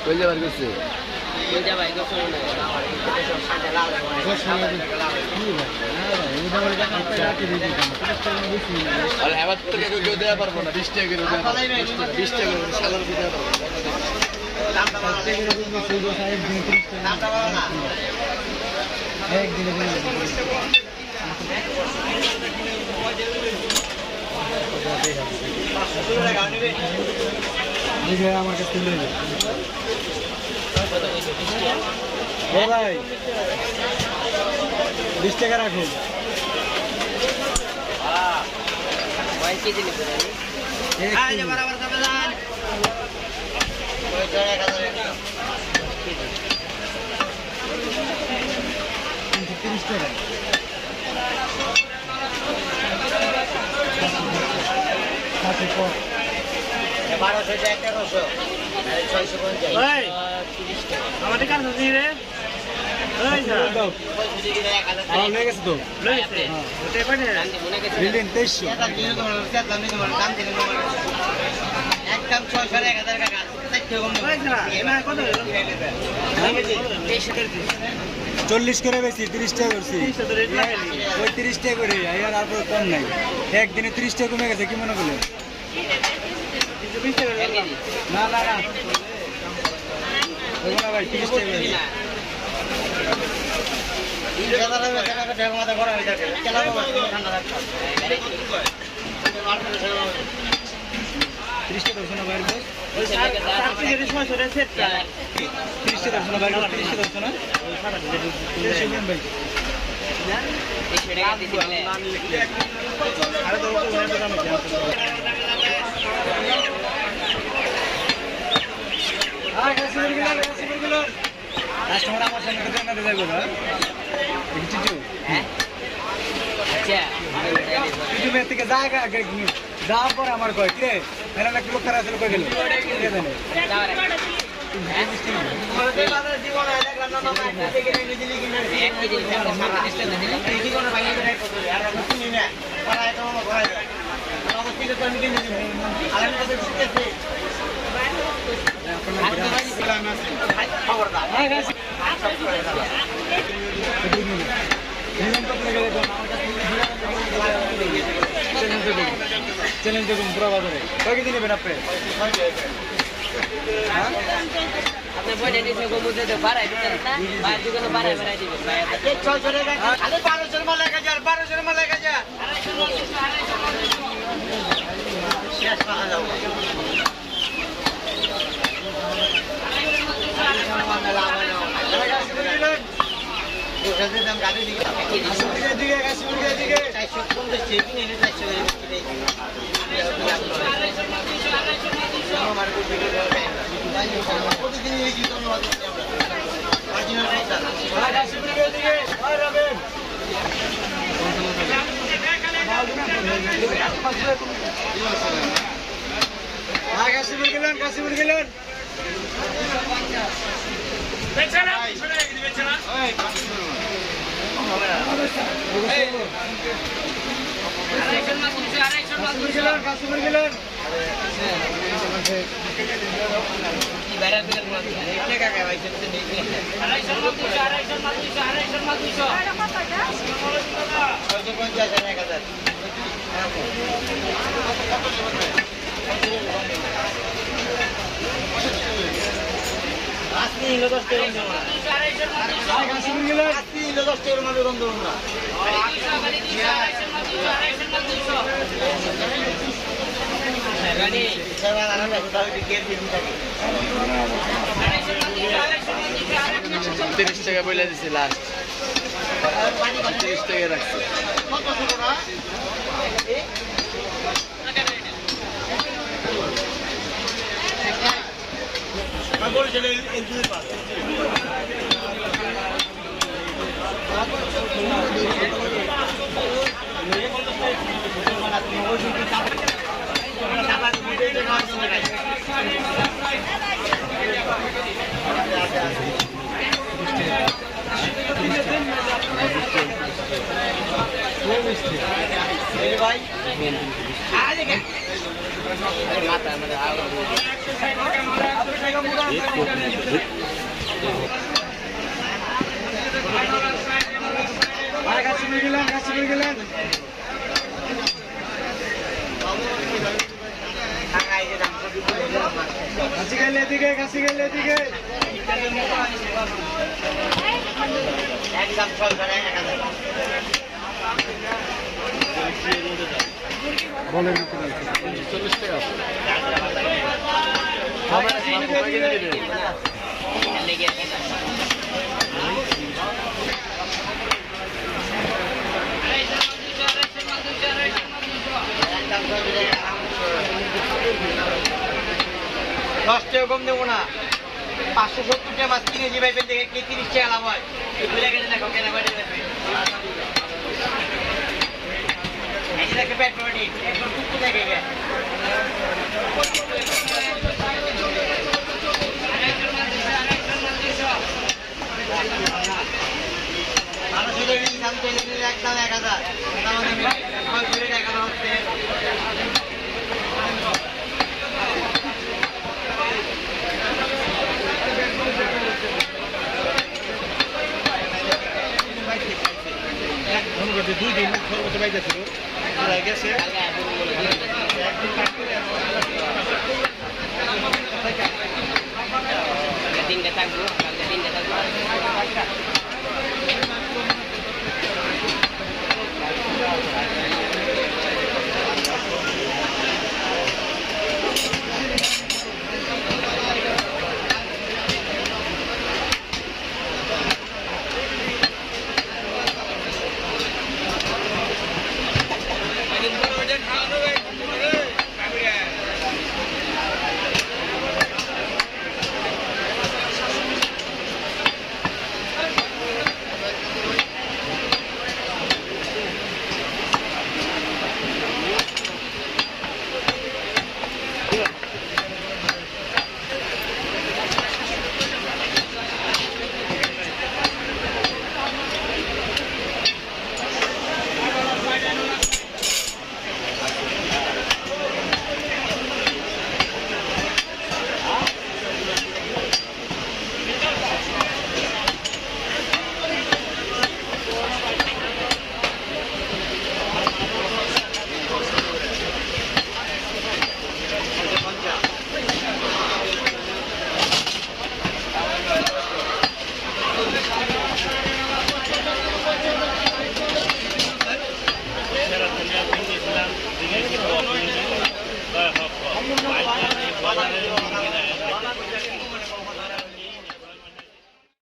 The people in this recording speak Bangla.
কই যাবার গেছে আর এবার থেকে কেউ দেওয়া পারবো না 20 টাকা করে 20 টাকা করে সাগর দিতে পারবো আমার কাছে ভাই 20 টাকা রাখুন আমাদের কাজ আছে রে গেছে তো একদম 40 করে বেশি 30 টাকা করছি 30 টাকা করে আর কম নাই একদিনে 30 টাকা কমে গেছে কি মনে করলেন না না না ভাই 30 টাকা কাস্টমার আমার সামনে দোকানে যাইবো না কিছু হ্যাঁ আচ্ছা ইউটিউবে থেকে জায়গা যাওয়ার পরে আমার কয় কে মেলা একটা লোক খারাপ আছে কই গেল চ্যালেঞ্জ দেখুন পুরো বাজারে কয় কেজি নেবেন আপনি আপনি বলে দিয়েছেন গোমুদে তো বাড়াই দিতেন না বাইরে দোকানে বাড়াই বাড়াই দিবেন ভাই 600 টাকা খালি 1200 মাল 1000 1200 মাল 1000 শেষ পাওয়া যাবে দাম গাড়ি দিকে দিকে 450 চেকিং এনে 400 গেলেন তিরিশ টাকা বলে দিছি লাস্ট 30 টাকা রাখছি What was it? ভাই কাছে গেলেন কাছে গেলে এদিকে একদম ছয় করে 1000 বলেন 40 টাকা দশ টাকা কম দেবো না 570 টাকা মাছ কিনে যাবে দেখে কি 30 টাকা লাভ হয় দেখো কেনা করে দেখে পেট পড়ি একদম টুকু দেখে মানুষ দাম চলে একদম 1000 হচ্ছে দুই দিন সর্বোচ্চ পাইতেছিল গেছে তিনটা থাকবো Gracias.